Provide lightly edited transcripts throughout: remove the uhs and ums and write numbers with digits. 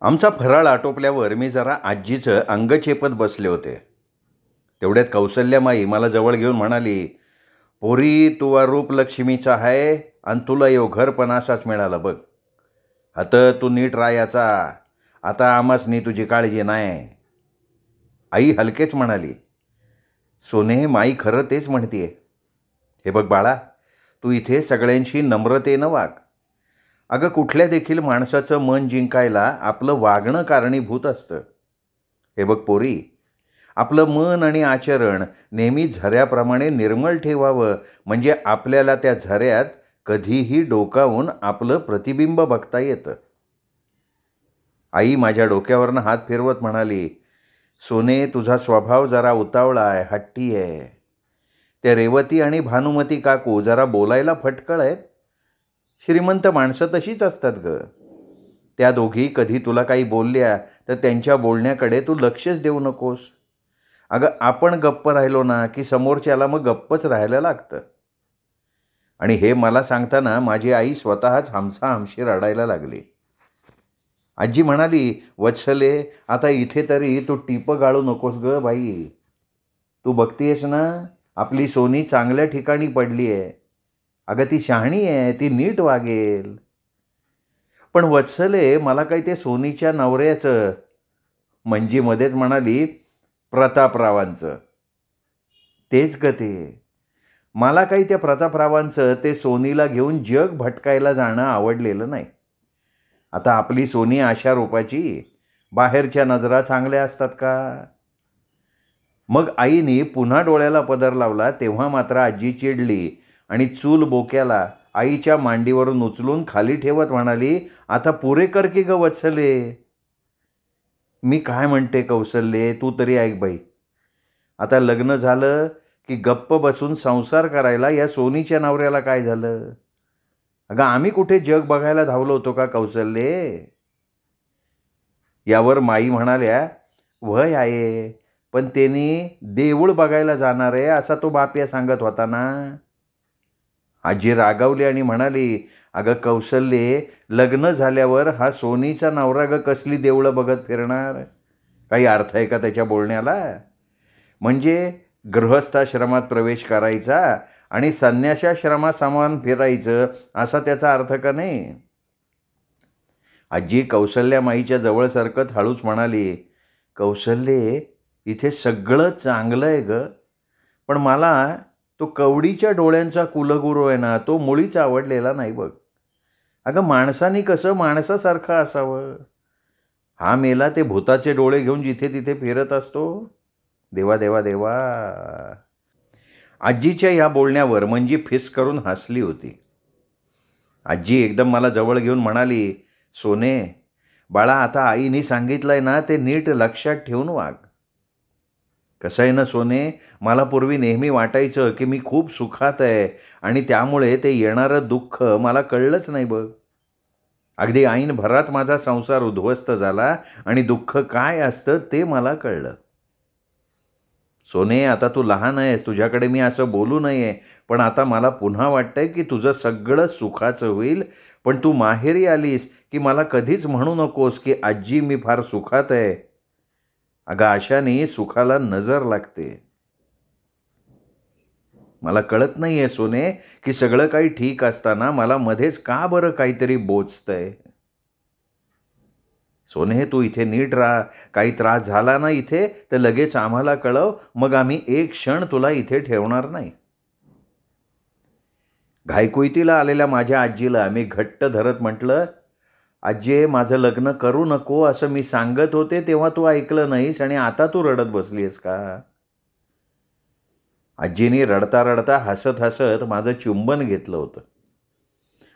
आमचा फराळ आटोपल्यावर मी जरा आजीचं अंग चेपत बसले होते. तेवढ्यात कौसल्यामाई मला जवळ घेऊन म्हणाली, "पोरी, तुवा रूप लक्ष्मीचा आहे आणि तुला यो घरपणासाच मिळाला बघ. आता तू नीट राहायचा. आता आमासनी तुझी काळजी नाही." आई हलकेच म्हणाली, "सोने, माई खरं तेच म्हणतीये. हे बघ बाळा, तू इथे सगळ्यांशी नम्रतेनं वाग. अगं, कुठल्या देखील माणसाचं मन जिंकायला आपलं वागणं कारणीभूत असतं. हे बघ पोरी, आपलं मन आणि आचरण नेहमी झऱ्याप्रमाणे निर्मळ ठेवावं, म्हणजे आपल्याला त्या झऱ्यात कधीही डोकावून आपलं प्रतिबिंब बघता येतं." आई माझ्या डोक्यावरनं हात फिरवत म्हणाली, "सोने, तुझा स्वभाव जरा उतावळा आहे, हट्टी आहे. त्या रेवती आणि भानुमती काकू जरा बोलायला फटकळ आहेत. श्रीमंत माणसं तशीच असतात ग. त्या दोघी कधी तुला काही बोलल्या तर त्यांच्या बोलण्याकडे तू लक्षच देऊ नकोस. अगं, आपण गप्प राहिलो ना की समोरच्याला मग गप्पच राहायला लागतं." आणि हे मला सांगताना माझी आई स्वतःच हमसाहमशी रडायला लागली. आजी म्हणाली, "वत्सले, आता इथे तरी तू टिपं गाळू नकोस ग बाई. तू बघतीयस ना, आपली सोनी चांगल्या ठिकाणी पडली आहे. अगं, ती शहाणी आहे, ती नीट वागेल." "पण वत्सले, मला काही ते सोनीच्या नवऱ्याचं," मंजी मध्येच म्हणाली, "प्रतापरावांचं." "तेच ग ते. मला काही त्या प्रतापरावांचं ते सोनीला घेऊन जग भटकायला जाणं आवडलेलं नाही. आता आपली सोनी अशा रूपाची, बाहेरच्या नजरा चांगल्या असतात का?" मग आईने पुन्हा डोळ्याला पदर लावला तेव्हा मात्र आजी चिडली आणि चूल बोक्याला आईच्या मांडीवरून उचलून खाली ठेवत म्हणाली, "आता पुरे कर की ग वत्सले." "मी काय म्हणते कौसल्ये, तू तरी ऐक बाई. आता लग्न झालं की गप्प बसून संसार करायला या सोनीच्या नवऱ्याला काय झालं? अगं, आम्ही कुठे जग बघायला धावलो होतो का कौसल्ये?" यावर माई म्हणाल्या, "वय आहे, पण त्यांनी देऊळ बघायला जाणार आहे असा तो बाप्या सांगत होता ना." आजी रागावली आणि म्हणाली, "अगं कौसल्ये, लग्न झाल्यावर हा सोनीचा नवरा ग कसली देवळं बघत फिरणार? काही अर्थ आहे का त्याच्या बोलण्याला? म्हणजे गृहस्थाश्रमात प्रवेश करायचा आणि संन्यासाश्रमासमान फिरायचं असा त्याचा अर्थ का नाही?" आजी कौसल्यामाईच्या जवळ सरकत हळूच म्हणाली, "कौसल्ये, इथे सगळं चांगलं आहे ग, पण मला तो कवडीच्या डोळ्यांचा कुलगुरू आहे ना, तो मुळीच आवडलेला नाही बघ. अगं, माणसाने कसं माणसासारखं असावं. हा मेला ते भूताचे डोळे घेऊन जिथे तिथे फिरत असतो. देवा देवा देवा." आजीच्या या बोलण्यावर मंजी फिस करून हसली होती. आजी एकदम मला जवळ घेऊन म्हणाली, "सोने बाळा, आता आईने सांगितलंय ना, ते नीट लक्षात ठेवून वाग. कसं आहे ना सोने, मला पूर्वी नेहमी वाटायचं की मी खूप सुखात आहे आणि त्यामुळे ते येणारं दुःख मला कळलंच नाही बघ. अगदी ऐनभरात माझा संसार उद्ध्वस्त झाला आणि दुःख काय असतं ते मला कळलं. सोने, आता तू लहान आहेस, तुझ्याकडे मी असं बोलू नये, पण आता मला पुन्हा वाटतंय की तुझं सगळं सुखाचं होईल. पण तू माहेरी आलीस की मला कधीच म्हणू नकोस की आजी मी फार सुखात आहे. अगं, अशाने सुखाला नजर लागते. मला कळत नाहीये सोने की सगळं काही ठीक असताना मला मध्येच का बरं काहीतरी बोचतंय. सोने, तू इथे नीट राहा. काही त्रास झाला ना इथे तर लगेच आम्हाला कळव, मग आम्ही एक क्षण तुला इथे ठेवणार नाही." घायकुईतीला आलेल्या माझ्या आजीला मी घट्ट धरत म्हटलं, "आज्ये, माझं लग्न करू नको असं मी सांगत होते तेव्हा तू ऐकलं नाहीस आणि आता तू रडत बसलीस का?" आजीने रडता रडता हसत हसत माझं चुंबन घेतलं होतं.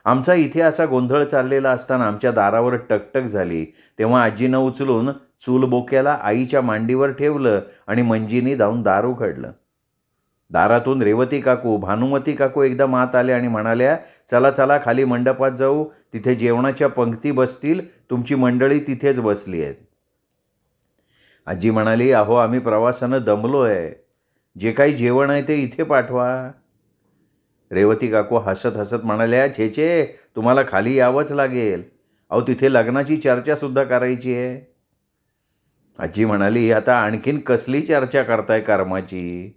आमचा इथे असा गोंधळ चाललेला असताना आमच्या दारावर टकटक झाली. तेव्हा आजीनं उचलून चूलबोक्याला आईच्या मांडीवर ठेवलं आणि मंजीने जाऊन दार उघडलं. दारातून रेवती काकू, भानुमती काकू एकदम आत आल्या आणि म्हणाल्या, "चला चला, खाली मंडपात जाऊ. तिथे जेवणाच्या पंक्ती बसतील. तुमची मंडळी तिथेच बसली आहेत." आजी म्हणाली, "अहो, आम्ही प्रवासानं दमलो आहे. जे काही जेवण आहे ते इथे पाठवा." रेवती काकू हसत हसत म्हणाल्या, "छे छे, तुम्हाला खाली यावंच लागेल. अहो तिथे लग्नाची चर्चासुद्धा करायची आहे. आजी म्हणाली, आता आणखीन कसली चर्चा करताय कर्माची?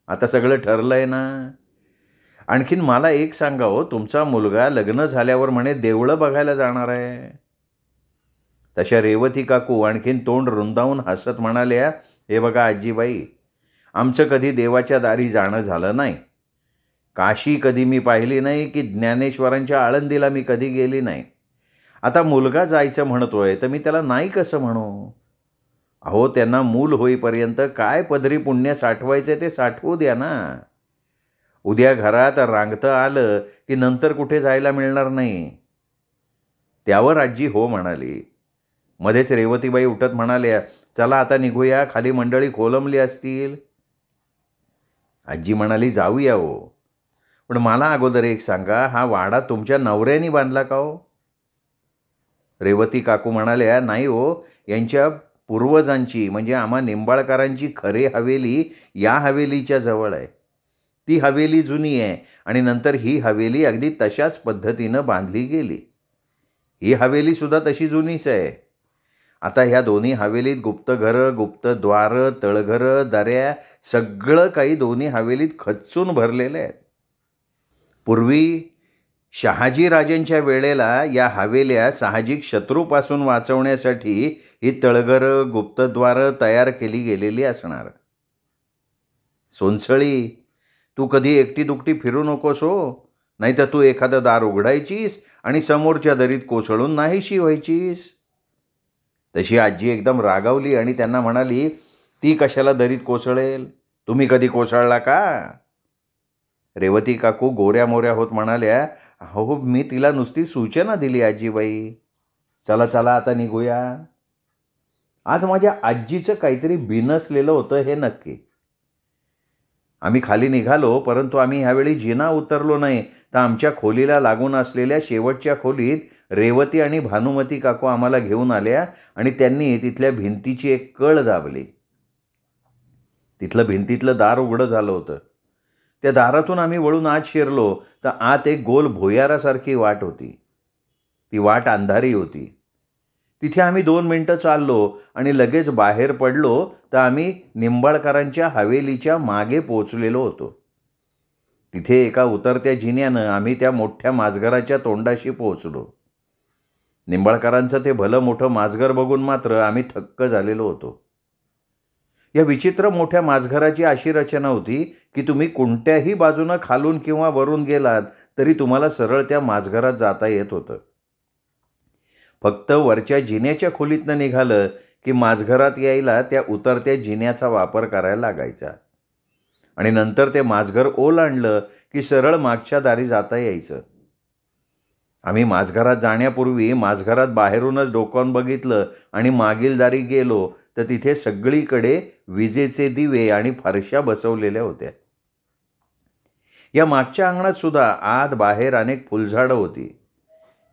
आता सगळं ठरलंय ना. आणखीन मला एक सांगा हो, तुमचा मुलगा लग्न झाल्यावर म्हणे देवळं बघायला जाणार आहे. तशा रेवती काकू आणखीन तोंड रुंदावून हसत म्हणाल्या, हे बघा आजीबाई, आमचं कधी देवाच्या दारी जाणं झालं नाही. काशी कधी मी पाहिली नाही, की ज्ञानेश्वरांच्या आळंदीला मी कधी गेली नाही. आता मुलगा जायचं म्हणतोय तर मी त्याला नाही कसं म्हणू? अहो त्यांना मूल होईपर्यंत काय पदरी पुण्य साठवायचं ते साठवू द्या ना. उद्या घरात रांगतं आलं की नंतर कुठे जायला मिळणार नाही. त्यावर आजी हो म्हणाली. मध्येच रेवतीबाई उठत म्हणाल्या, चला आता निघूया, खाली मंडळी कोलमली असतील. आजी म्हणाली, जाऊया हो, पण मला अगोदर एक सांगा, हा वाडा तुमच्या नवऱ्याने बांधला का हो? रेवती काकू म्हणाल्या, नाही हो, यांच्या पूर्वजांची म्हणजे आम्हा निंबाळकरांची खरी हवेली या हवेलीच्या जवळ आहे. ती हवेली जुनी आहे आणि नंतर ही हवेली अगदी तशाच पद्धतीनं बांधली गेली. ही हवेलीसुद्धा तशी जुनीच आहे. आता ह्या दोन्ही हवेलीत गुप्तघरं, गुप्तद्वारं, तळघरं, दऱ्या सगळं काही दोन्ही हवेलीत खच्चून भरलेलं आहे. पूर्वी शहाजीराजांच्या वेळेला या हवेल्या साहजिक शत्रूपासून वाचवण्यासाठी ही तळघरं, गुप्तद्वारं तयार केली गेलेली असणार. सोनसळी, तू कधी एकटी दुकटी फिरू नकोस हो, नाही तर तू एखादं दार उघडायचीस आणि समोरच्या दरीत कोसळून नाहीशी व्हायचीस. तशी आजी एकदम रागावली आणि त्यांना म्हणाली, ती कशाला दरीत कोसळेल? तुम्ही कधी कोसळला का? रेवती काकू गोऱ्या मोऱ्या होत म्हणाल्या, हो मी तिला नुसती सूचना दिली आजीबाई. चला चला आता निघूया. आज माझ्या आजीचं काहीतरी बिनसलेलं होतं हे नक्की. आम्ही खाली निघालो, परंतु आम्ही ह्यावेळी जिना उतरलो नाही, तर आमच्या खोलीला लागून असलेल्या शेवटच्या खोलीत रेवती आणि भानुमती काकू आम्हाला घेऊन आल्या आणि त्यांनी तिथल्या भिंतीची एक कळ दाबली. तिथलं भिंतीतलं दार उघडं झालं होतं. त्या दारातून आम्ही वळून आत शिरलो तर आत एक गोल भुयारासारखी वाट होती. ती वाट अंधारी होती. तिथे आम्ही 2 मिनिटं चाललो आणि लगेच बाहेर पडलो तर आम्ही निंबाळकरांच्या हवेलीच्या मागे पोचलेलो होतो. तिथे एका उतरत्या जिन्यानं आम्ही त्या मोठ्या माजघराच्या तोंडाशी पोचलो. निंबाळकरांचं ते भलं मोठं माजघर बघून मात्र आम्ही थक्क झालेलो होतो. या विचित्र मोठ्या माजघराची अशी रचना होती की तुम्ही कोणत्याही बाजूनं खालून किंवा वरून गेलात तरी तुम्हाला सरळ त्या माजघरात जाता येत होतं. फक्त वरच्या जिन्याच्या खोलीतनं निघालं की माजघरात यायला त्या उतरत्या जिन्याचा वापर करायला लागायचा आणि नंतर ते माजघर ओलांडलं की सरळ मागच्या दारी जाता यायचं. आम्ही माजघरात जाण्यापूर्वी माजघरात बाहेरूनच डोकावून बघितलं आणि मागील दारी गेलो तर तिथे सगळीकडे विजेचे दिवे आणि फरशा बसवलेल्या होत्या. या मागच्या अंगणात सुद्धा आत बाहेर अनेक फुलझाडं होती.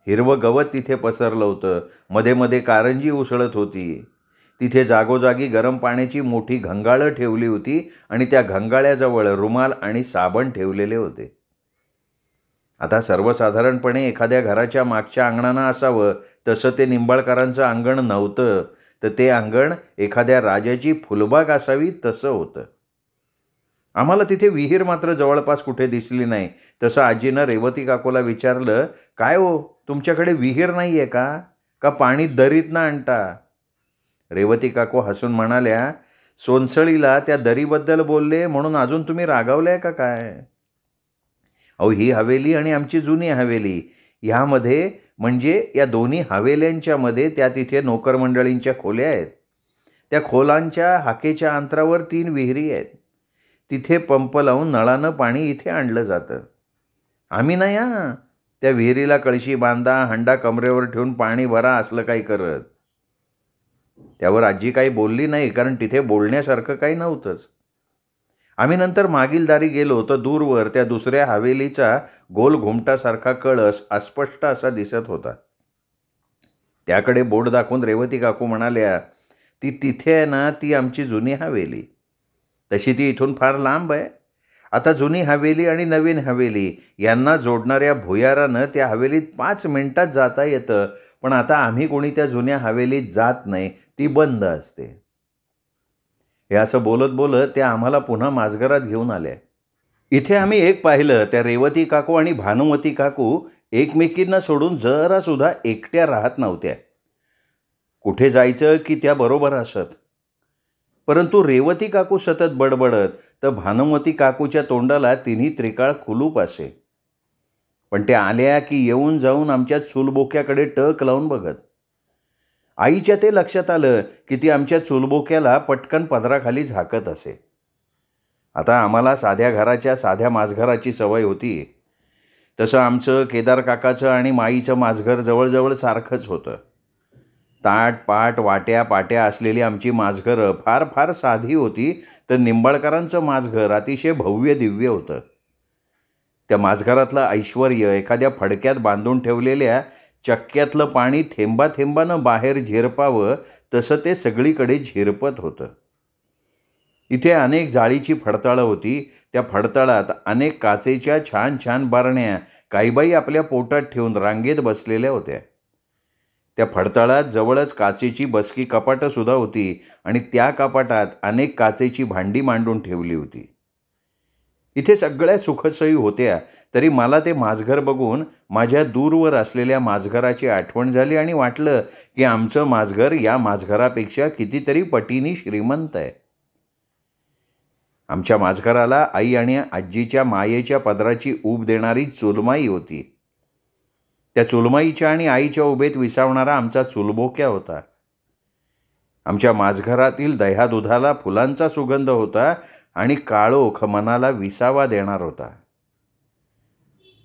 हिरवं गवत तिथे पसरलं होतं. मध्ये मध्ये कारंजी उसळत होती. तिथे जागोजागी गरम पाण्याची मोठी घंगाळं ठेवली होती आणि त्या घंगाळ्याजवळ रुमाल आणि साबण ठेवलेले होते. आता सर्वसाधारणपणे एखाद्या घराच्या मागच्या अंगणानं असावं तसं ते निंबाळकरांचं अंगण नव्हतं, तर ते अंगण एखाद्या राजाची फुलबाग असावी तसं होतं. आम्हाला तिथे विहीर मात्र जवळपास कुठे दिसली नाही. तसं आजीनं रेवती काकूला विचारलं, काय हो, तुमच्याकडे विहीर नाही आहे का? का पाणी दरीतनं आणता? रेवती काकू हसून म्हणाल्या, सोनसळीला त्या दरीबद्दल बोलले म्हणून अजून तुम्ही रागावल्या का काय? अहो ही हवेली आणि आमची जुनी हवेली ह्यामध्ये म्हणजे या दोन्ही हवेल्यांच्या मध्ये त्या तिथे नोकर मंडळींच्या खोल्या आहेत. त्या खोलांच्या हाकेच्या अंतरावर 3 विहिरी आहेत. तिथे पंप लावून नळानं पाणी इथे आणलं जातं. आम्ही नाही त्या विहिरीला कळशी बांधा, हंडा कमरेवर ठेवून पाणी भरा असलं काही करत. त्यावर आजी काही बोलली नाही, कारण तिथे बोलण्यासारखं काही नव्हतंच. आम्ही नंतर मागील दारी गेलो तर दूरवर त्या दुसऱ्या हवेलीचा गोल घुमटासारखा कळस अस्पष्ट असा दिसत होता. त्याकडे बोट दाखवून रेवती काकू म्हणाल्या, ती तिथे आहे ना, ती आमची जुनी हवेली. तशी ती इथून फार लांब आहे. आता जुनी हवेली आणि नवीन हवेली यांना जोडणाऱ्या भुयारानं त्या हवेलीत 5 मिनिटात जाता येतं. पण आता आम्ही कोणी त्या जुन्या हवेलीत जात नाही, ती बंद असते. हे असं बोलत बोलत त्या आम्हाला पुन्हा माझघरात घेऊन आल्या. इथे आम्ही एक पाहिलं, त्या रेवती काकू आणि भानुमती काकू एकमेकींना सोडून जरा सुद्धा एकट्या राहत नव्हत्या. कुठे जायचं की त्या बरोबर असत. परंतु रेवती काकू सतत बडबडत, तर भानुमती काकूच्या तोंडाला तिन्ही त्रिकाळ कुलूप असे. पण त्या आल्या की येऊन जाऊन आमच्या चुलबोक्याकडे टक लावून बघत. आईच्या ते लक्षात आलं की ती आमच्या चुलबोक्याला पटकन पदराखाली झाकत असे. आता आम्हाला साध्या घराच्या साध्या माझघराची सवय होती. तसं आमचं, केदार काकाचं आणि माईचं माझघर जवळजवळ सारखंच होतं. ताट पाट वाट्या पाट्या असलेली आमची माझघरं फार फार साधी होती, तर निंबाळकरांचं माझघर अतिशय भव्य दिव्य होतं. त्या माझघरातलं ऐश्वर एखाद्या फडक्यात बांधून ठेवलेल्या चक्क्यातलं पाणी थेंबा थेंबानं बाहेर झिरपावं तसं ते सगळीकडे झिरपत होतं. इथे अनेक जाळीची फडताळं होती. त्या फडताळात अनेक काचेच्या छान छान बारण्या काहीबाई आपल्या पोटात ठेवून रांगेत बसलेल्या होत्या. त्या फडताळात जवळच काचेची बसकी कपाटंसुद्धा होती आणि त्या कपाटात अनेक काचेची भांडी मांडून ठेवली होती. इथे सगळ्या सुखसोयी होत्या, तरी मला ते माझघर बघून माझ्या दूरवर असलेल्या माझघराची आठवण झाली आणि वाटलं की आमचं माझघर या माझघरापेक्षा कितीतरी पटीनी श्रीमंत आहे. आमच्या माझघराला आई आणि आजीच्या मायेच्या पदराची ऊब देणारी चुलमाई होती. त्या चुलमाईच्या आणि आईच्या उभेत विसावणारा आमचा चुलबोक्या होता. आमच्या माझघरातील दह्यादुधाला फुलांचा सुगंध होता आणि काळोख मनाला विसावा देणार होता.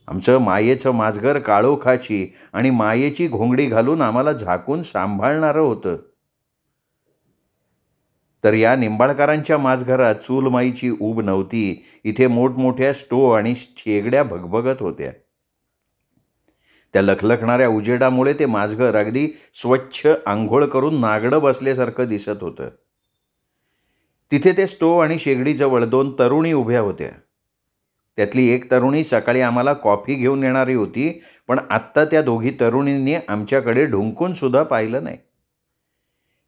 आमचं मायेचं माझघर काळोखाची आणि मायेची घोंगडी घालून आम्हाला झाकून सांभाळणारं होतं. तर या निंबाळकरांच्या माझघरात चूलमाईची ऊब नव्हती. इथे मोठमोठ्या स्टो आणि शेगड्या भगभगत होत्या. त्या लखलखणाऱ्या उजेडामुळे ते माझघर अगदी स्वच्छ आंघोळ करून नागडं बसल्यासारखं दिसत होतं. तिथे ते स्टोव आणि शेगडीजवळ 2 तरुणी उभ्या होत्या. त्यातली एक तरुणी सकाळी आम्हाला कॉफी घेऊन येणारी होती, पण आत्ता त्या दोघी तरुणींनी आमच्याकडे ढुंकूनसुद्धा पाहिलं नाही.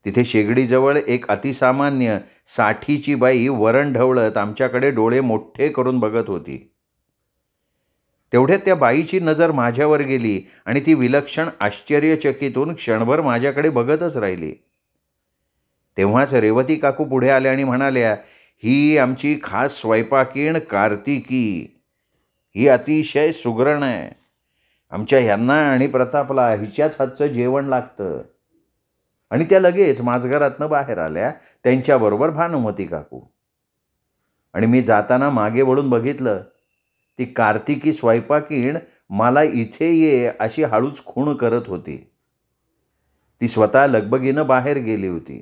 तिथे शेगडीजवळ एक अतिसामान्य 60ची बाई वरण ढवळत आमच्याकडे डोळे मोठे करून बघत होती. तेवढ्यात त्या बाईची नजर माझ्यावर गेली आणि ती विलक्षण आश्चर्यचकित होऊन क्षणभर माझ्याकडे बघतच राहिली. तेव्हाच रेवती काकू पुढे आल्या आणि म्हणाल्या, ही आमची खास स्वयंपाकीण कार्तिकी. ही अतिशय सुगरण आहे. आमच्या ह्यांना आणि प्रतापला हिच्याच हातचं जेवण लागतं. आणि त्या लगेच माझघरातनं बाहेर आल्या, त्यांच्याबरोबर भानुमती काकू. आणि मी जाताना मागे वळून बघितलं. ती कार्तिकी स्वयंपाकीण मला इथे ये अशी हळूच खूण करत होती. ती स्वतः लगबगीनं बाहेर गेली होती.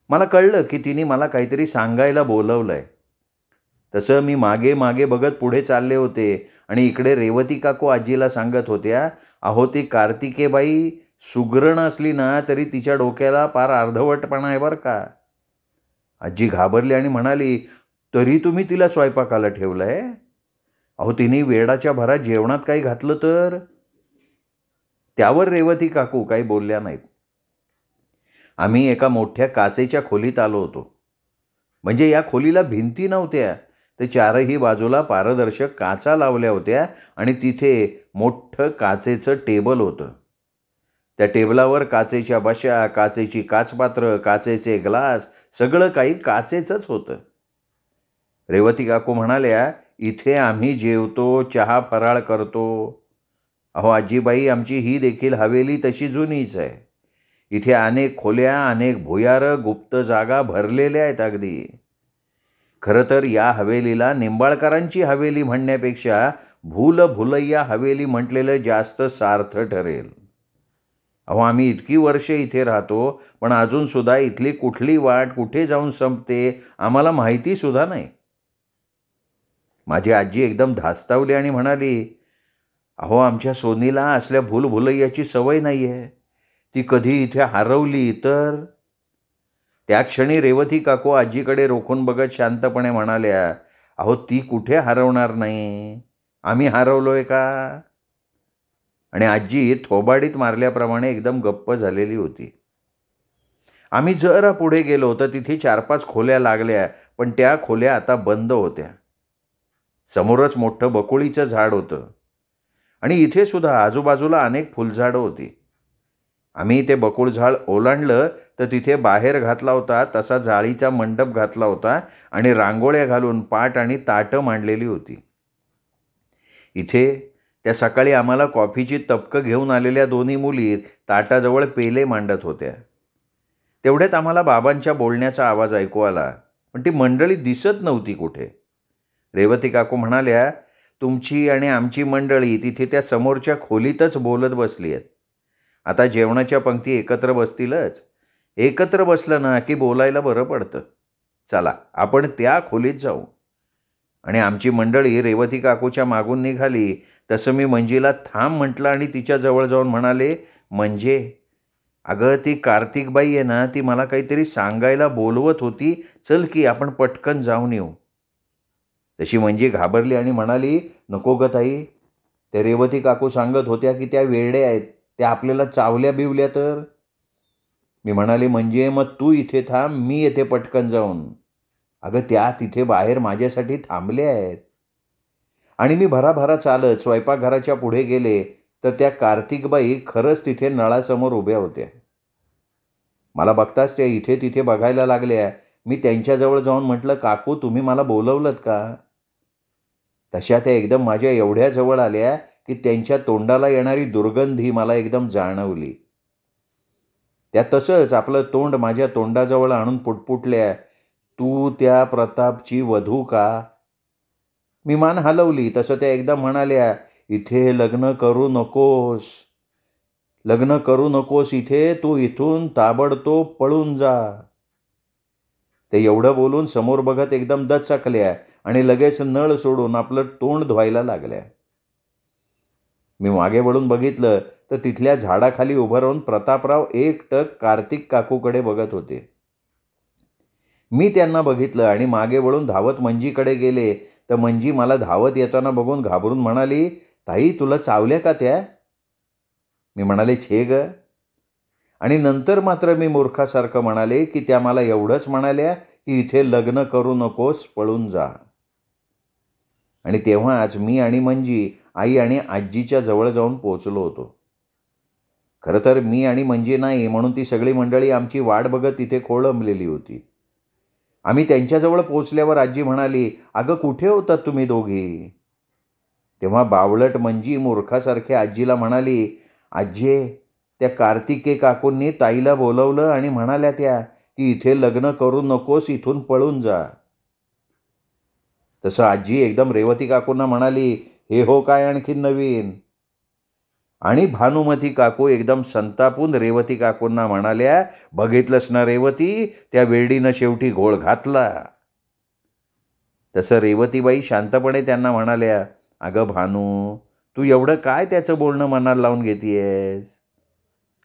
मला कळलं की तिने मला काहीतरी सांगायला बोलवलंय. तसं मी मागे मागे बघत पुढे चालले होते आणि इकडे रेवती काकू आजीला सांगत होत्या, अहो ती कार्तिकेबाई सुगरण असली ना तरी तिच्या डोक्याला फार अर्धवटपणा आहे बरं का. आजी घाबरली आणि म्हणाली, तरी तुम्ही तिला स्वयंपाकाला ठेवलंय? अहो तिने वेडाच्या भरात जेवणात काही घातलं तर? त्यावर रेवती काकू काही बोलल्या नाहीत. आम्ही एका मोठ्या काचेच्या खोलीत आलो होतो. म्हणजे या खोलीला भिंती नव्हत्या, तर चारही बाजूला पारदर्शक काचा लावल्या होत्या आणि तिथे मोठं काचेचं टेबल होतं. त्या टेबलावर काचेच्या बशा, काचेची काचपात्र, काचेचे ग्लास, सगळं काही काचेचंच होतं. रेवती काकू म्हणाल्या, इथे आम्ही जेवतो, चहा फराळ करतो. अहो आजीबाई, आमची ही देखील हवेली तशी जुनीच आहे. इथे अनेक खोल्या, अनेक भुयारं, गुप्त जागा भरलेल्या आहेत अगदी. खरं तर या हवेलीला निंबाळकरांची हवेली म्हणण्यापेक्षा भूल भुलैया हवेली म्हटलेलं जास्त सार्थ ठरेल. अहो आम्ही इतकी वर्ष इथे राहतो, पण अजूनसुद्धा इथली कुठली वाट कुठे जाऊन संपते आम्हाला माहितीसुद्धा नाही. माझी आजी एकदम धास्तावली आणि म्हणाली, अहो आमच्या सोनीला असल्या भूलभुलैयाची सवय नाही आहे. ती कधी इथे हरवली तर? त्या क्षणी रेवती काकू आजीकडे रोखून बघत शांतपणे म्हणाल्या, अहो ती कुठे हरवणार नाही. आम्ही हरवलोय का? आणि आजी थोबाडीत मारल्याप्रमाणे एकदम गप्प झालेली होती. आम्ही जरा पुढे गेलो तर तिथे 4-5 खोल्या लागल्या, पण त्या खोल्या आता बंद होत्या. समोरच मोठं बकुळीचं झाड होतं आणि इथे सुद्धा आजूबाजूला अनेक फुलझाडं होती. आम्ही ते बकुळ झाड ओलांडलं तर तिथे बाहेर घातला होता तसा जाळीचा मंडप घातला होता आणि रांगोळ्या घालून पाट आणि ताटं मांडलेली होती. इथे त्या सकाळी आम्हाला कॉफीची तपकं घेऊन आलेल्या दोन्ही मुली ताटाजवळ पेले मांडत होत्या. तेवढ्यात आम्हाला बाबांच्या बोलण्याचा आवाज ऐकू आला, पण ती मंडळी दिसत नव्हती कुठे. रेवती काकू म्हणाल्या, तुमची आणि आमची मंडळी तिथे त्या समोरच्या खोलीतच बोलत बसली आहेत. आता जेवणाच्या पंक्ती एकत्र बसतीलच. एकत्र बसलं ना की बोलायला बरं पडतं. चला आपण त्या खोलीत जाऊ. आणि आमची मंडळी रेवती काकूच्या मागून निघाली. तसं मी मंजीला थांब म्हटलं आणि तिच्या जवळ जाऊन म्हणाले, म्हणजे अगं ती कार्तिकबाई आहे ना, ती मला काहीतरी सांगायला बोलवत होती. चल की आपण पटकन जाऊन येऊ. तशी मंजी घाबरली आणि म्हणाली, नको ग ताई, त्या रेवती काकू सांगत होत्या की त्या वेड्या आहेत, त्या आपल्याला चावल्या बिवल्या तर. मी म्हणाले, म्हणजे मग तू इथे थांब, मी येथे पटकन जाऊन. अगं त्या तिथे बाहेर माझ्यासाठी थांबल्या आहेत. आणि मी भराभरा चालत स्वयंपाकघराच्या पुढे गेले तर त्या कार्तिकबाई खरंच तिथे नळासमोर उभ्या होत्या. मला बघताच त्या इथे तिथे बघायला लागल्या. मी त्यांच्याजवळ जाऊन म्हटलं, काकू तुम्ही मला बोलवलंत का? तशा त्या एकदम माझ्या एवढ्या जवळ आल्या की त्यांच्या तोंडाला येणारी दुर्गंधी मला एकदम जाणवली. त्या तसंच आपलं तोंड माझ्या तोंडाजवळ आणून पुटपुटल्या, तू त्या प्रतापची वधू का? मी मान हलवली. तसं त्या एकदम म्हणाल्या, इथे लग्न करू नकोस, लग्न करू नकोस इथे, तू इथून ताबडतोब पळून जा. ते एवढं बोलून समोर बघत एकदम दचकल्या आणि लगेच नळ सोडून आपलं तोंड धुवायला लागल्या. मी मागे वळून बघितलं तर तिथल्या झाडाखाली उभं राहून प्रतापराव एकटक कार्तिक काकूकडे बघत होते. मी त्यांना बघितलं आणि मागे वळून धावत मंजीकडे गेले तर मंजी मला धावत येताना बघून घाबरून म्हणाली, ताई तुला चावल्या का त्या? मी म्हणाले, छे ग. आणि नंतर मात्र मी मूर्खासारखं म्हणाले की त्या मला एवढंच म्हणाल्या की इथे लग्न करू नकोस, पळून जा. आणि तेव्हाच मी आणि मंजी आई आणि आजीच्या जवळ जाऊन पोचलो होतो. खरं तर मी आणि मंजी नाही म्हणून ती सगळी मंडळी आमची वाट बघत तिथे खोळंबलेली होती. आम्ही त्यांच्याजवळ पोचल्यावर आजी म्हणाली, अगं कुठे होतात तुम्ही दोघी? तेव्हा बावळट मंजी मूर्खासारख्या आजीला म्हणाली, आज्जे त्या कार्तिके काकूंनी ताईला बोलवलं आणि म्हणाल्या त्या की इथे लग्न करू नकोस, इथून पळून जा. तसं आजी एकदम रेवती काकूंना म्हणाली, हे हो काय आणखी नवीन? आणि भानुमती काकू एकदम संतापून रेवती काकूंना म्हणाल्या, बघितलंस ना रेवती, त्या वेडीनं शेवटी घोळ घातला. तसं रेवतीबाई शांतपणे त्यांना म्हणाल्या, अगं भानू, तू एवढं काय त्याचं बोलणं मनाला लावून घेतीयस?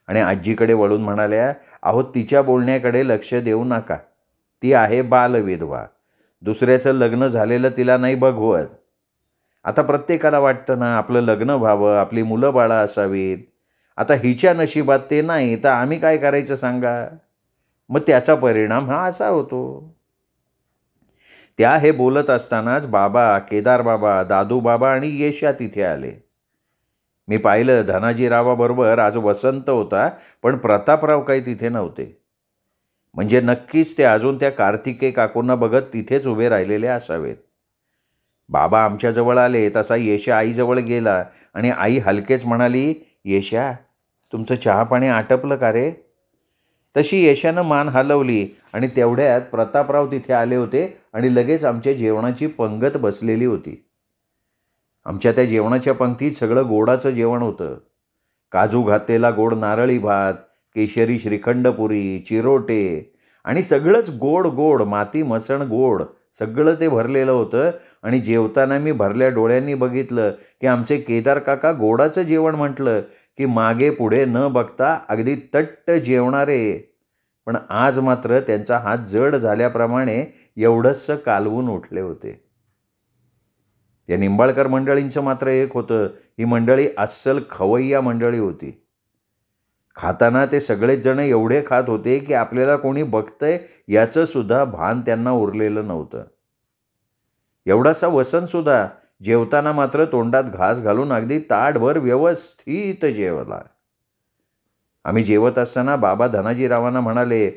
आणि आजीकडे वळून म्हणाल्या, अहो तिच्या बोलण्याकडे लक्ष देऊ नका. ती आहे बालविधवा. दुसऱ्याचं लग्न झालेलं तिला नाही बघवत. आता प्रत्येकाला वाटतं ना आपलं लग्न व्हावं, आपली मुलं बाळं असावीत. आता हिच्या नशिबात ते नाही तर आम्ही काय करायचं सांगा? मग त्याचा परिणाम हा असा होतो. त्या हे बोलत असतानाच बाबा, केदार बाबा, दादू बाबा आणि येशा तिथे आले. मी पाहिलं धनाजीरावाबरोबर आज वसंत होता, पण प्रतापराव काही तिथे नव्हते. म्हणजे नक्कीच ते अजून त्या कार्तिके काकूंना बघत तिथेच उभे राहिलेले असावेत. बाबा आमच्याजवळ आले तसा येशा आईजवळ गेला आणि आई हलकेच म्हणाली, येशा तुमचं चहा पाणी आटपलं का रे? तशी येशानं मान हलवली आणि तेवढ्यात प्रतापराव तिथे आले होते आणि लगेच आमच्या जेवणाची पंगत बसलेली होती. आमच्या त्या जेवणाच्या पंक्तीत सगळं गोडाचं जेवण होतं. काजू घातलेला गोड नारळी भात, केशरी श्रीखंडपुरी, चिरोटे आणि सगळंच गोड गोड, माती मसण गोड सगळं ते भरलेलं होतं. आणि जेवताना मी भरल्या डोळ्यांनी बघितलं की आमचे केदार काका गोडाचं जेवण म्हटलं की मागे पुढे न बघता अगदी तट्ट जेवणारे. पण आज मात्र त्यांचा हात जड झाल्याप्रमाणे एवढंसं कालवून उठले होते. या निंबाळकर मंडळींचं मात्र एक होतं, ही मंडळी अस्सल खवय्या मंडळी होती. खाताना ते सगळेच जण एवढे खात होते की आपल्याला कोणी बघतंय याचं सुद्धा भान त्यांना उरलेलं नव्हतं. एवढासा वसंतसुद्धा जेवताना मात्र तोंडात घास घालून अगदी ताटभर व्यवस्थित जेवला. आम्ही जेवत असताना बाबा धनाजीरावांना म्हणाले,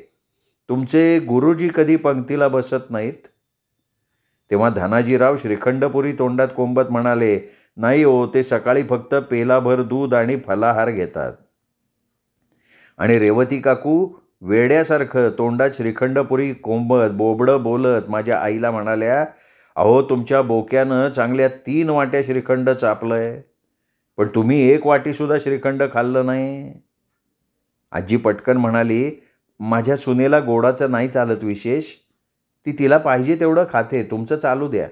तुमचे गुरुजी कधी पंक्तीला बसत नाहीत? तेव्हा धनाजीराव श्रीखंडपुरी तोंडात कोंबत म्हणाले, नाही हो, ते सकाळी फक्त पेलाभर दूध आणि फलाहार घेतात. आणि रेवती काकू वेड्यासारखं तोंडात श्रीखंडपुरी कोंबत बोबडं बोलत माझ्या आईला म्हणाल्या, अहो, तुमच्या बोक्यानं चांगल्या 3 वाट्या श्रीखंड चापलंय, पण तुम्ही 1 वाटीसुद्धा श्रीखंड खाल्लं नाही. आजी पटकन म्हणाली, माझ्या सुनेला गोडाचं नाही चालत विशेष, ती तिला पाहिजे तेवढं खाते, तुमचं चालू द्या.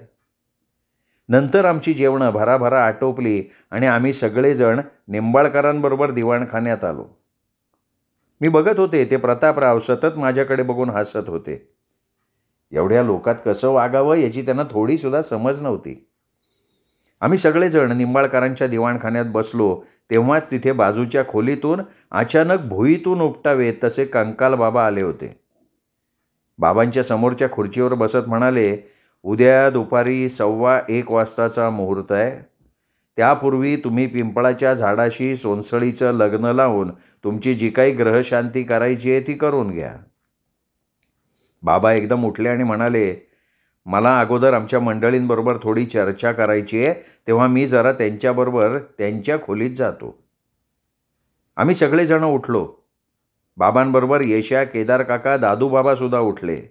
नंतर आमची जेवणं भराभरा आटोपली आणि आम्ही सगळेजण निंबाळकरांबरोबर दिवाणखान्यात आलो. मी बघत होते ते प्रतापराव सतत माझ्याकडे बघून हसत होते. एवढ्या लोकात कसं वागावं याची त्यांना थोडीसुद्धा समज नव्हती. आम्ही सगळेजण निंबाळकरांच्या दिवाणखान्यात बसलो तेव्हाच तिथे बाजूच्या खोलीतून अचानक भुईतून उपटावे तसे कंकाल बाबा आले होते. बाबांच्या समोरच्या खुर्चीवर बसत म्हणाले, उद्या दुपारी 1:15 वाजताचा मुहूर्त आहे. त्यापूर्वी तुम्ही पिंपळाच्या झाडाशी सोनसळीचं लग्न लावून तुमची जी काही ग्रहशांती करायची आहे ती करून घ्या. बाबा एकदम उठले आणि म्हणाले, मला अगोदर आमच्या मंडळींबरोबर थोडी चर्चा करायची आहे, तेव्हा मी जरा त्यांच्याबरोबर त्यांच्या खोलीत जातो. आम्ही सगळेजण उठलो. बाबांबरोबर येशा, केदार काका, दादूबाबासुद्धा उठले.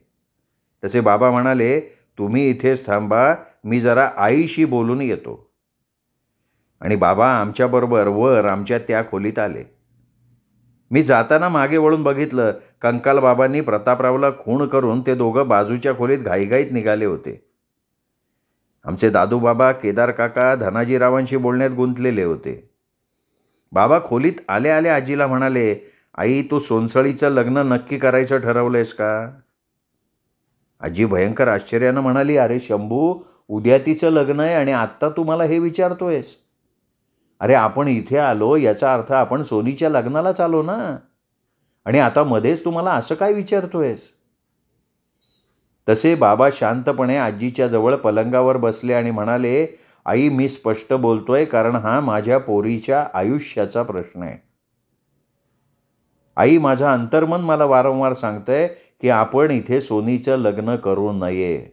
तसे बाबा म्हणाले, तुम्ही इथेच थांबा, मी जरा आईशी बोलून येतो. आणि बाबा आमच्याबरोबर वर आमच्या त्या खोलीत आले. मी जाताना मागे वळून बघितलं, कंकाल बाबांनी प्रतापरावला खूण करून ते दोघं बाजूच्या खोलीत घाईघाईत निघाले होते. आमचे दादूबाबा, केदार काका धनाजीरावांशी बोलण्यात गुंतलेले होते. बाबा खोलीत आले आले आजीला म्हणाले, आई, तू सोनसळीचं लग्न नक्की करायचं ठरवलंयस का? आजी भयंकर आश्चर्यानं म्हणाली, अरे शंभू, उद्या तिचं लग्न आहे आणि आत्ता तू मला हे विचारतोयस? अरे आपण इथे आलो याचा अर्थ आपण सोनीच्या लग्नालाच आलो ना, आणि आता मध्येच तुम्हाला असं काय विचारतोयस? तसे बाबा शांतपणे आजीच्या जवळ पलंगावर बसले आणि म्हणाले, आई, मी स्पष्ट बोलतोय कारण हा माझ्या पोरीच्या आयुष्याचा प्रश्न आहे. आई, माझं अंतर्मन मला वारंवार सांगतंय की आपण इथे सोनीचं लग्न करू नये.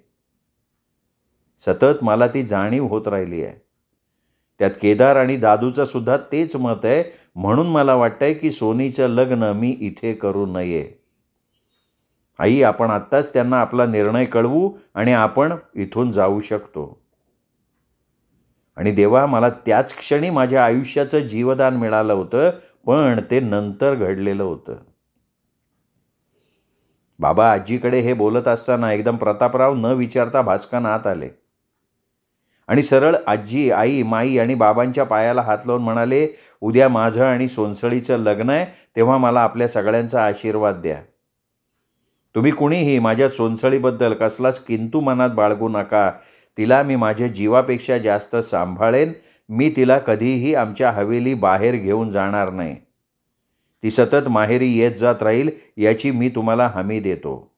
सतत मला ती जाणीव होत राहिली आहे. त्यात केदार आणि दादूचं सुद्धा तेच मत आहे. म्हणून मला वाटतंय की सोनीचं लग्न मी इथे करू नये. आई, आपण आत्ताच त्यांना आपला निर्णय कळवू आणि आपण इथून जाऊ शकतो. आणि देवा, मला त्याच क्षणी माझ्या आयुष्याचं जीवदान मिळालं होतं, पण ते नंतर घडलेलं होतं. बाबा आजीकडे हे बोलत असताना एकदम प्रतापराव न विचारता भास्कान आत आले आणि सरळ आजी, आई, माई आणि बाबांच्या पायाला हात लावून म्हणाले, उद्या माझं आणि सोनसळीचं लग्न आहे, तेव्हा मला आपल्या सगळ्यांचा आशीर्वाद द्या. तुम्ही कुणीही माझ्या सोनसळीबद्दल कसलाच किंतु मनात बाळगू नका. तिला मी माझ्या जीवापेक्षा जास्त सांभाळेन. मी तिला कधीही आमच्या हवेली बाहेर घेऊन जाणार नाही. ती सतत माहेरी येत जात राहील याची मी तुम्हाला हमी देतो.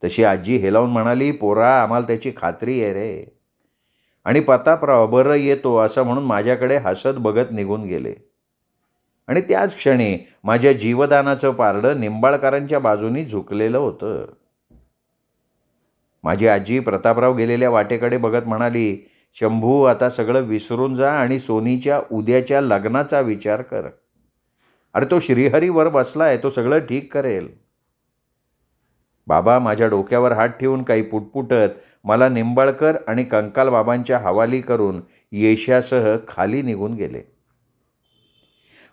तशी आजी हेलावून म्हणाली, पोरा, आम्हाला त्याची खात्री आहे रे. आणि प्रतापराव बरं येतो असं म्हणून माझ्याकडे हसत बघत निघून गेले. आणि त्याच क्षणी माझ्या जीवदानाचं पारडं निंबाळकरांच्या बाजूनी झुकलेलं होतं. माझी आजी प्रतापराव गेलेल्या वाटेकडे बघत म्हणाली, शंभू, आता सगळं विसरून जा आणि सोनीच्या उद्याच्या लग्नाचा विचार कर. अरे तो श्रीहरीवर बसलाय, तो सगळं ठीक करेल. बाबा माझ्या डोक्यावर हात ठेवून काही पुटपुटत मला निंबाळकर आणि कंकाल बाबांच्या हवाली करून येशासह खाली निघून गेले.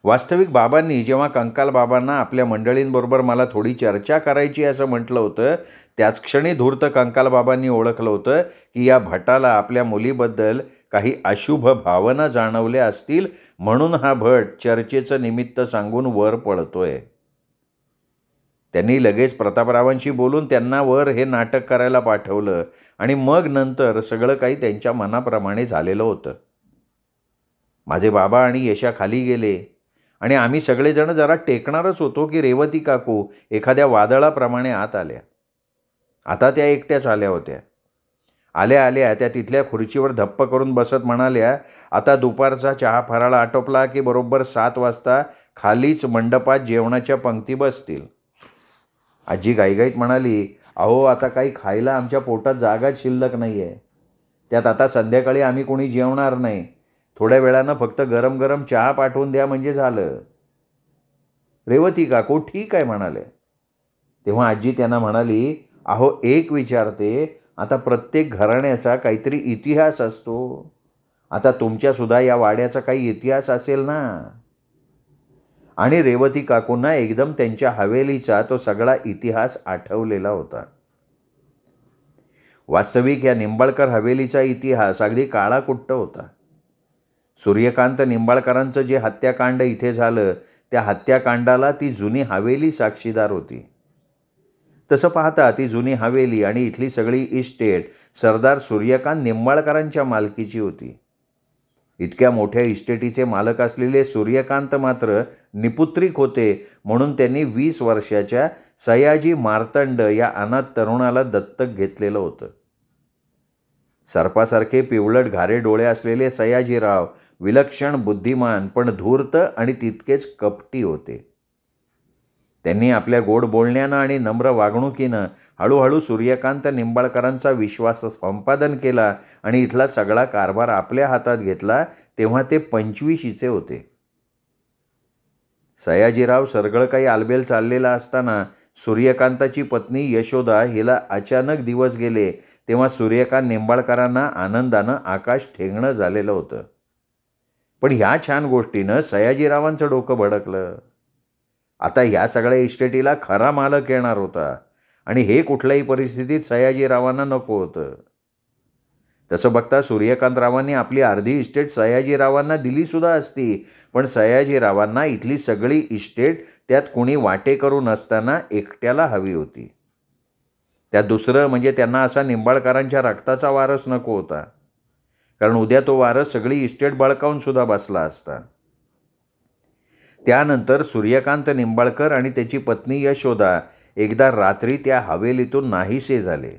वास्तविक बाबांनी जेव्हा कंकाल बाबांना आपल्या मंडळींबरोबर मला थोडी चर्चा करायची असं म्हटलं होतं, त्याच क्षणी धूर्त कंकाल बाबांनी ओळखलं होतं की या भटाला आपल्या मुलीबद्दल काही अशुभ भावना जाणवल्या असतील, म्हणून हा भट चर्चेचं निमित्त सांगून वर पळतोय. त्यांनी लगेच प्रतापरावांशी बोलून त्यांना वर हे नाटक करायला पाठवलं आणि मग नंतर सगळं काही त्यांच्या मनाप्रमाणे झालेलं होतं. माझे बाबा आणि यशा खाली गेले आणि आम्ही सगळेजण जरा टेकणारच होतो की रेवती काकू एखाद्या वादळाप्रमाणे आत आल्या. आता त्या एकट्याच आल्या होत्या. आल्या आल्या त्या तिथल्या खुर्चीवर धप्प करून बसत म्हणाल्या, आता दुपारचा चहा फराळ आटोपला की बरोबर 7 वाजता खालीच मंडपात जेवणाच्या पंक्ती बसतील. आजी घाईघाईत म्हणाली, अहो आता काही खायला आमच्या पोटात जागाच शिल्लक नाही आहे. त्यात आता संध्याकाळी आम्ही कोणी जेवणार नाही. थोड्या वेळानं फक्त गरम गरम चहा पाठवून द्या म्हणजे झालं. रेवती काकू ठीक आहे म्हणाले. तेव्हा आजी त्यांना म्हणाली, अहो एक विचारते, आता प्रत्येक घराण्याचा काहीतरी इतिहास असतो. आता तुमच्यासुद्धा या वाड्याचा काही इतिहास असेल ना. आणि रेवती काकूंना एकदम त्यांच्या हवेलीचा तो सगळा इतिहास आठवलेला होता. वास्तविक या निंबाळकर हवेलीचा इतिहास अगदी काळाकुट्ट होता. सूर्यकांत निंबाळकरांचं जे हत्याकांड इथे झालं त्या हत्याकांडाला ती जुनी हवेली साक्षीदार होती. तसं पाहता ती जुनी हवेली आणि इथली सगळी इस्टेट सरदार सूर्यकांत निंबाळकरांच्या मालकीची होती. इतक्या मोठ्या इस्टेटीचे मालक असलेले सूर्यकांत मात्र निपुत्रिक होते म्हणून त्यांनी 20 वर्षाच्या सयाजी मार्तंड या अनाथ तरुणाला दत्तक घेतलेलं होतं. सर्पासारखे पिवळट घारे डोळे असलेले सयाजीराव विलक्षण बुद्धिमान पण धूर्त आणि तितकेच कपटी होते. त्यांनी आपल्या गोड बोलण्यानं आणि नम्र वागणुकीनं हळूहळू सूर्यकांत निंबाळकरांचा विश्वास संपादन केला आणि इथला सगळा कारभार आपल्या हातात घेतला. तेव्हा ते 25चे होते. सयाजीराव सरगळ काही आलबेल चाललेला असताना सूर्यकांताची पत्नी यशोदा हिला अचानक दिवस गेले तेव्हा सूर्यकांत निंबाळकरांना आनंदानं आकाश ठेंगणं झालेलं होतं. पण ह्या छान गोष्टीनं सयाजीरावांचं डोकं भडकलं. आता ह्या सगळ्या इस्टेटीला खरा मालक येणार होता आणि हे कुठल्याही परिस्थितीत सयाजीरावांना नको होतं. तसं बघता सूर्यकांतरावांनी आपली अर्धी इस्टेट सयाजीरावांना दिलीसुद्धा असती, पण सयाजीरावांना इथली सगळी इस्टेट त्यात कुणी वाटेकरू नसताना एकट्याला हवी होती. त्यात दुसरं म्हणजे त्यांना असा निंबाळकरांच्या रक्ताचा वारस नको होता, कारण उद्या तो वारस सगळी इस्टेट बळकावून सुद्धा बसला असता. त्यानंतर सूर्यकांत निंबाळकर आणि त्याची पत्नी यशोदा एकदा रात्री त्या हवेलीतून नाहीसे झाले.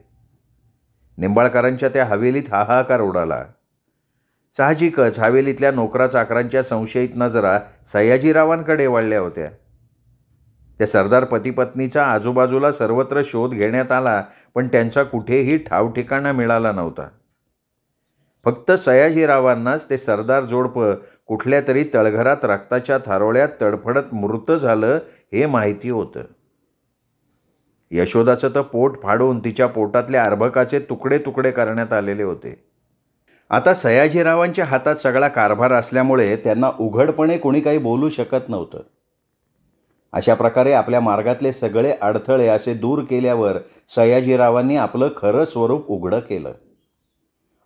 निंबाळकरांच्या त्या हवेलीत हाहाकार उडाला. साहजिकच हवेलीतल्या नोकरा चाकरांच्या संशयित नजरा सयाजीरावांकडे वळल्या होत्या. त्या सरदार पतीपत्नीचा आजूबाजूला सर्वत्र शोध घेण्यात आला, पण त्यांचा कुठेही ठावठिकाणा मिळाला नव्हता. फक्त सयाजीरावांनाच ते सरदार जोडपं कुठल्या तरी तळघरात रक्ताच्या थारोळ्यात तडफडत मृत झालं हे माहिती होतं. यशोदाचं तर पोट फाडून तिच्या पोटातल्या अर्भकाचे तुकडे तुकडे करण्यात आलेले होते. आता सयाजीरावांच्या हातात सगळा कारभार असल्यामुळे त्यांना उघडपणे कोणी काही बोलू शकत नव्हतं. अशा प्रकारे आपल्या मार्गातले सगळे अडथळे असे दूर केल्यावर सयाजीरावांनी आपलं खरं स्वरूप उघडं केलं.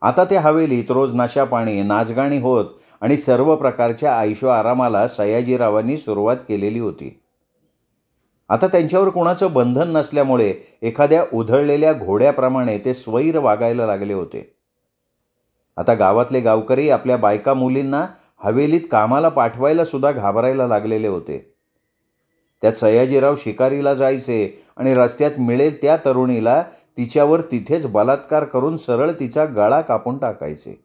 आता त्या हवेलीत रोज नशापाणी नाचगाणी होत आणि सर्व प्रकारच्या आयशो आरामाला सयाजीरावांनी सुरुवात केलेली होती. आता त्यांच्यावर कोणाचं बंधन नसल्यामुळे एखाद्या उधळलेल्या घोड्याप्रमाणे ते स्वैर वागायला लागले होते. आता गावातले गावकरी आपल्या बायका मुलींना हवेलीत कामाला पाठवायला सुद्धा घाबरायला लागलेले होते. त्यात सयाजीराव शिकारीला जायचे आणि रस्त्यात मिळेल त्या तरुणीला तिच्यावर तिथेच बलात्कार करून सरळ तिचा गळा कापून टाकायचे.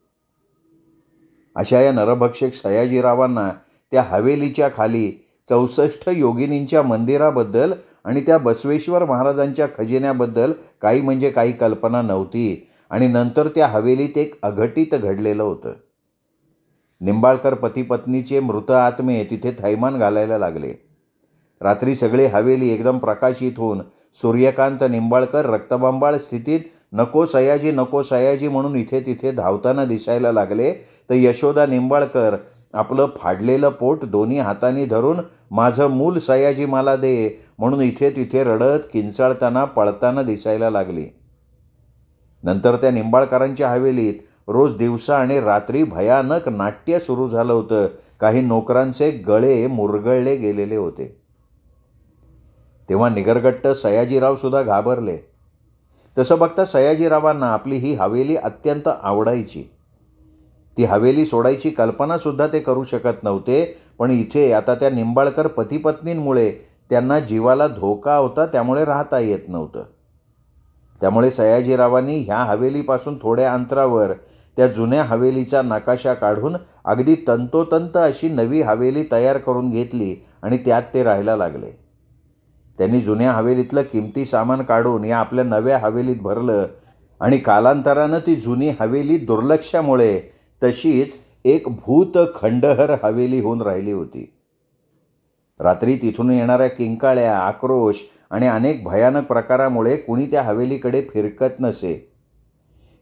अशा या नरभक्षक सयाजीरावांना त्या हवेलीच्या खाली 64 योगिनींच्या मंदिराबद्दल आणि त्या बसवेश्वर महाराजांच्या खजिन्याबद्दल काही म्हणजे काही कल्पना नव्हती. आणि नंतर त्या हवेलीत एक अघटित घडलेलं होतं. निंबाळकर पतीपत्नीचे मृत आत्मे तिथे थैमान घालायला लागले. रात्री सगळे हवेली एकदम प्रकाशित होऊन सूर्यकांत निंबाळकर रक्तबंबाळ स्थितीत नको सयाजी म्हणून इथे तिथे धावताना दिसायला लागले. तर यशोदा निंबाळकर आपलं फाडलेलं पोट दोन्ही हातांनी धरून माझं मूल सयाजी मला दे म्हणून इथे तिथे रडत किंचाळताना पळताना दिसायला लागली. नंतर त्या निंबाळकरांच्या हवेलीत रोज दिवसा आणि रात्री भयानक नाट्य सुरू झालं होतं. काही नोकरांचे गळे मुरगळले गेलेले होते. तेव्हा निगरगट्ट सयाजीरावसुद्धा घाबरले. तसं बघता सयाजीरावांना आपली ही हवेली अत्यंत आवडायची. ती हवेली सोडायची कल्पनासुद्धा ते करू शकत नव्हते. पण इथे आता त्या निंबाळकर पतीपत्नींमुळे त्यांना जीवाला धोका होता, त्यामुळे राहता येत नव्हतं. त्यामुळे सयाजीरावांनी ह्या हवेलीपासून थोड्या अंतरावर त्या जुन्या हवेलीचा नकाशा काढून अगदी तंतोतंत अशी नवी हवेली तयार करून घेतली आणि त्यात ते राहायला लागले. त्यांनी जुन्या हवेलीतलं किमती सामान काढून या आपल्या नव्या हवेलीत भरलं आणि कालांतरानं ती जुनी हवेली दुर्लक्षामुळे तशीच एक भूत खंडहर हवेली होऊन राहिली होती. रात्री तिथून येणाऱ्या किंकाळ्या, आक्रोश आणि अनेक भयानक प्रकारामुळे कुणी त्या हवेलीकडे फिरकत नसे.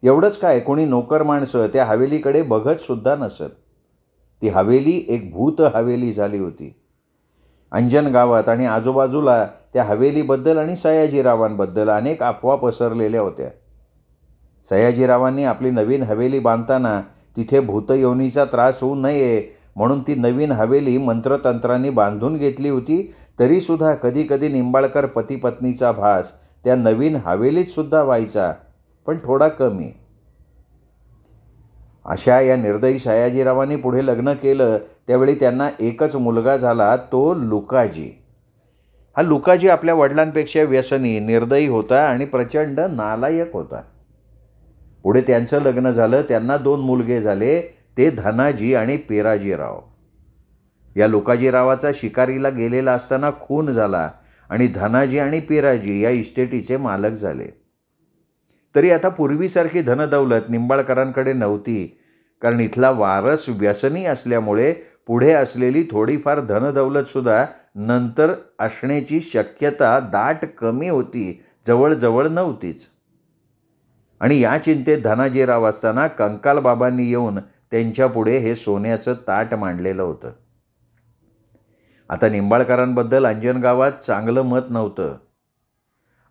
एवढंच काय, कोणी नोकर माणसं त्या हवेलीकडे बघतसुद्धा नसत. ती हवेली एक भूत हवेली झाली होती. अंजन गावात आणि आजूबाजूला त्या हवेलीबद्दल आणि सयाजीरावांबद्दल अनेक अफवा पसरलेल्या होत्या. सयाजीरावांनी आपली नवीन हवेली बांधताना तिथे भूतयोनीचा त्रास होऊ नये म्हणून ती नवीन हवेली मंत्रतंत्रांनी बांधून घेतली होती. तरीसुद्धा कधीकधी निंबाळकर पतीपत्नीचा भास त्या नवीन हवेलीतसुद्धा व्हायचा, पण थोडा कमी. अशा या निर्दयी सयाजीरावांनी पुढे लग्न केलं. त्यावेळी त्यांना एकच मुलगा झाला, तो लुकाजी. हा लुकाजी आपल्या वडिलांपेक्षा व्यसनी, निर्दयी होता आणि प्रचंड नालायक होता. पुढे त्यांचं लग्न झालं. त्यांना 2 मुलगे झाले, ते धनाजी आणि पेराजीराव. या लुकाजीरावाचा शिकारीला गेलेला असताना खून झाला आणि धनाजी आणि पेराजी या इस्टेटीचे मालक झाले. तरी आता पूर्वीसारखी धनदौलत निंबाळकरांकडे नव्हती, कारण इथला वारस व्यसनी असल्यामुळे पुढे असलेली थोडीफार धनदौलतसुद्धा नंतर असण्याची शक्यता दाट कमी होती, जवळजवळ नव्हतीच. आणि या चिंतेत धनाजीराव असताना कंकालबाबांनी येऊन त्यांच्यापुढे हे सोन्याचं ताट मांडलेलं होतं. आता निंबाळकरांबद्दल अंजन गावात चांगलं मत नव्हतं.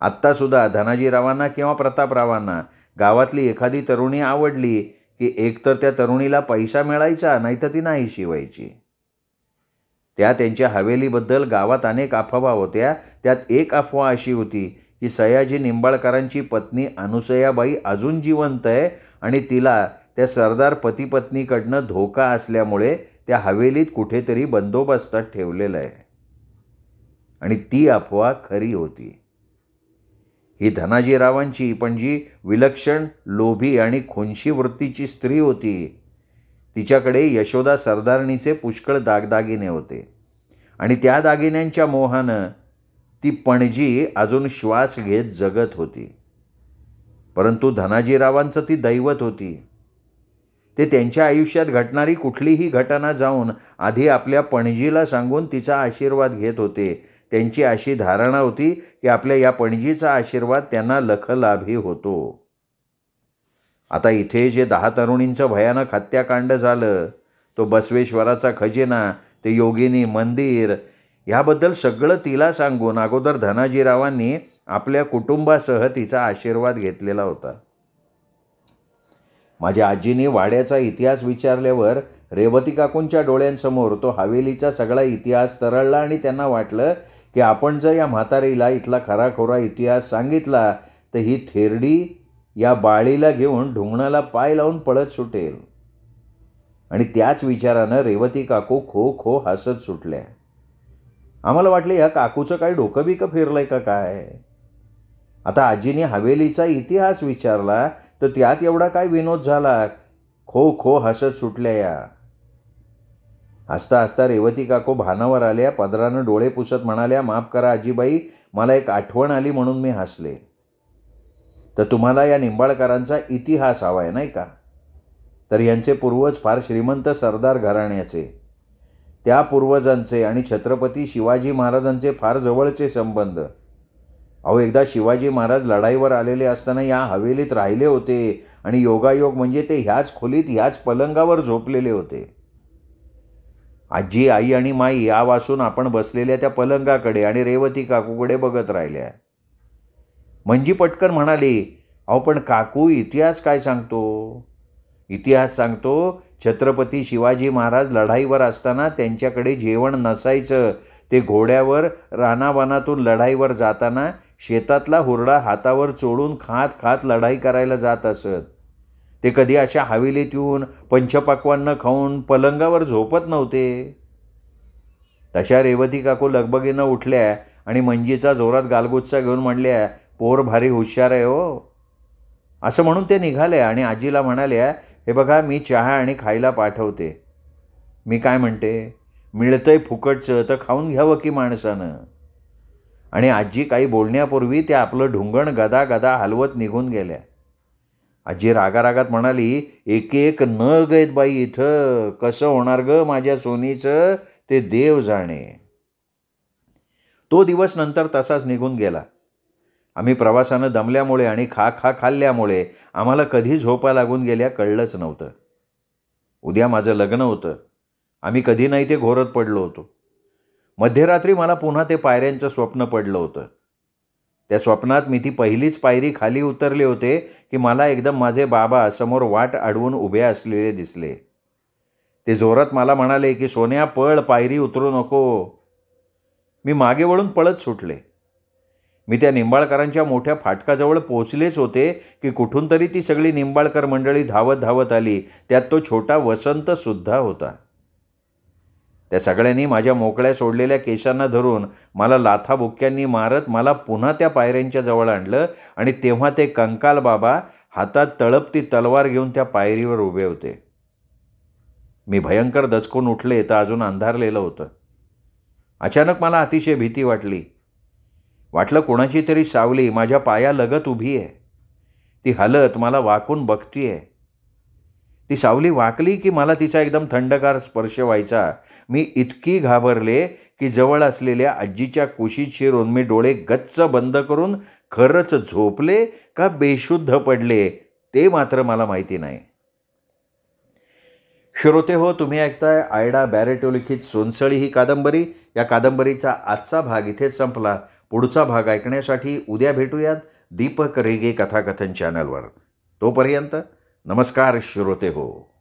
आत्तासुद्धा धनाजीरावांना किंवा प्रतापरावांना गावातली एखादी तरुणी आवडली की एकतर त्या तरुणीला पैसा मिळायचा, नाहीतर ती नाहीशी व्हायची. त्यांच्या हवेलीबद्दल गावात अनेक अफवा होत्या. त्यात एक अफवा अशी होती की सयाजी निंबाळकरांची पत्नी अनुसयाबाई अजून जिवंत आहे आणि तिला त्या सरदार पतीपत्नीकडनं धोका असल्यामुळे त्या हवेलीत कुठेतरी बंदोबस्तात ठेवलेलं आहे. आणि ती अफवा खरी होती. ही धनाजीरावांची पण जी विलक्षण, लोभी आणि खुनशी वृत्तीची स्त्री होती, तिच्याकडे यशोदा सरदारणीचे पुष्कळ दागदागिने होते आणि त्या दागिन्यांच्या मोहानं ती पणजी अजून श्वास घेत जगत होती. परंतु धनाजीरावांचं ती दैवत होती. ते त्यांच्या आयुष्यात घडणारी कुठलीही घटना जाऊन आधी आपल्या पणजीला सांगून तिचा आशीर्वाद घेत होते. त्यांची अशी धारणा होती की आपल्या या पणजीचा आशीर्वाद त्यांना लखलाभी होतो. आता इथे जे 10 तरुणींचं भयानक हत्याकांड झालं, तो बसवेश्वराचा खजिना, ते योगिनी मंदिर, ह्याबद्दल सगळं तिला सांगून अगोदर धनाजीरावांनी आपल्या कुटुंबासह तिचा आशीर्वाद घेतलेला होता. माझ्या आजीने वाड्याचा इतिहास विचारल्यावर रेवती काकूंच्या डोळ्यांसमोर तो हवेलीचा सगळा इतिहास तरळला आणि त्यांना वाटलं की आपण जर या म्हातारीला इथला खराखोरा इतिहास सांगितला तर ही थेरडी या बाळीला घेऊन ढुंगणाला पाय लावून पळत सुटेल. आणि त्याच विचारानं रेवती काकू खो खो हसत सुटल्या. आम्हाला वाटलं या काकूचं काय डोकं बिकं फिरलंय का काय. आता आजीने हवेलीचा इतिहास विचारला तर त्यात एवढा काय विनोद झाला. खो खो हसत सुटल्या या. हसता हसता रेवती काकू भानावर आल्या, पदरानं डोळे पुसत म्हणाल्या, माफ करा आजीबाई, मला एक आठवण आली म्हणून मी हसले. तर तुम्हाला या निंबाळकरांचा इतिहास हवा आहे नाही का. तर यांचे पूर्वज फार श्रीमंत सरदार घराण्याचे. त्या पूर्वजांचे आणि छत्रपती शिवाजी महाराजांचे फार जवळचे संबंध. अहो, एकदा शिवाजी महाराज लढाईवर आलेले असताना या हवेलीत राहिले होते आणि योगायोग म्हणजे ते ह्याच खोलीत ह्याच पलंगावर झोपलेले होते. आजी, आई आणि माई या वासून आपण बसलेल्या त्या पलंगाकडे आणि रेवती काकूकडे बघत राहिल्या. मंजी पटकन म्हणाली, अहो पण काकू, इतिहास काय सांगतो. इतिहास सांगतो छत्रपती शिवाजी महाराज लढाईवर असताना त्यांच्याकडे जेवण नसायचं. ते घोड्यावर रानावनातून लढाईवर जाताना शेतातला हुरडा हातावर चोळून खात खात लढाई करायला जात असत. ते कधी अशा हवेलीत येऊन पंचपक्वान्न खाऊन पलंगावर झोपत नव्हते. तशा रेवती काकू लगबगीनं उठल्या आणि मंजीचा जोरात गालगुच्चा घेऊन म्हणल्या, पोर भारी हुशार आहे हो. असं म्हणून ते निघाल्या आणि आजीला म्हणाल्या, हे बघा मी चहा आणि खायला पाठवते. मी काय म्हणते, मिळतंय फुकटचं तर खाऊन घ्यावं की माणसानं. आणि आजी काही बोलण्यापूर्वी त्या आपलं ढुंगण गदा गदा हलवत निघून गेल्या. आजी रागारागात म्हणाली, एक एक नग आहेत बाई इथं, कसं होणार ग माझ्या सोनीचं ते देव जाणे. तो दिवस नंतर तसाच निघून गेला. आम्ही प्रवासानं दमल्यामुळे आणि खा खाल्ल्यामुळे आम्हाला कधी झोपा लागून गेल्या कळलंच नव्हतं. उद्या माझं लग्न होतं. आम्ही कधी नाही ते घोरत पडलो होतो. मध्यरात्री मला पुन्हा ते पायऱ्यांचं स्वप्न पडलं होतं. त्या स्वप्नात मी ती पहिलीच पायरी खाली उतरले होते की मला एकदम माझे बाबा समोर वाट अडवून उभे असलेले दिसले. ते जोरात मला म्हणाले की सोन्या पळ, पायरी उतरू नको. मी मागे वळून पळत सुटले. मी त्या निंबाळकरांच्या मोठ्या फाटकाजवळ पोचलेच होते की कुठून तरी ती सगळी निंबाळकर मंडळी धावत धावत आली. त्यात तो छोटा वसंत सुद्धा होता. त्या सगळ्यांनी माझ्या मोकळ्या सोडलेल्या केसांना धरून मला लाथाबुक्क्यांनी मारत मला पुन्हा त्या पायऱ्यांच्या जवळ आणलं आणि तेव्हा ते कंकाल बाबा हातात तळपती तलवार घेऊन त्या पायरीवर उभे होते. मी भयंकर दचकून उठले तर अजून अंधारलेलं होतं. अचानक मला अतिशय भीती वाटली. वाटलं कोणाची तरी सावली माझ्या पायालगत उभी आहे. ती हलत मला वाकून बघतीये. ती सावली वाकली की मला तिचा एकदम थंडगार स्पर्श व्हायचा. मी इतकी घाबरले की जवळ असलेल्या आजीच्या कुशीत शिरून मी डोळे गच्च बंद करून खरंच झोपले का बेशुद्ध पडले ते मात्र मला माहिती नाही. श्रोते हो, तुम्ही ऐकताय आयडा बॅरेटो लिखित सोनसळी ही कादंबरी. या कादंबरीचा आजचा भाग इथेच संपला. पुढचा भाग ऐकण्यासाठी उद्या भेटूयात दीपक रेगे कथाकथन चॅनलवर. तोपर्यंत नमस्कार श्रोते हो.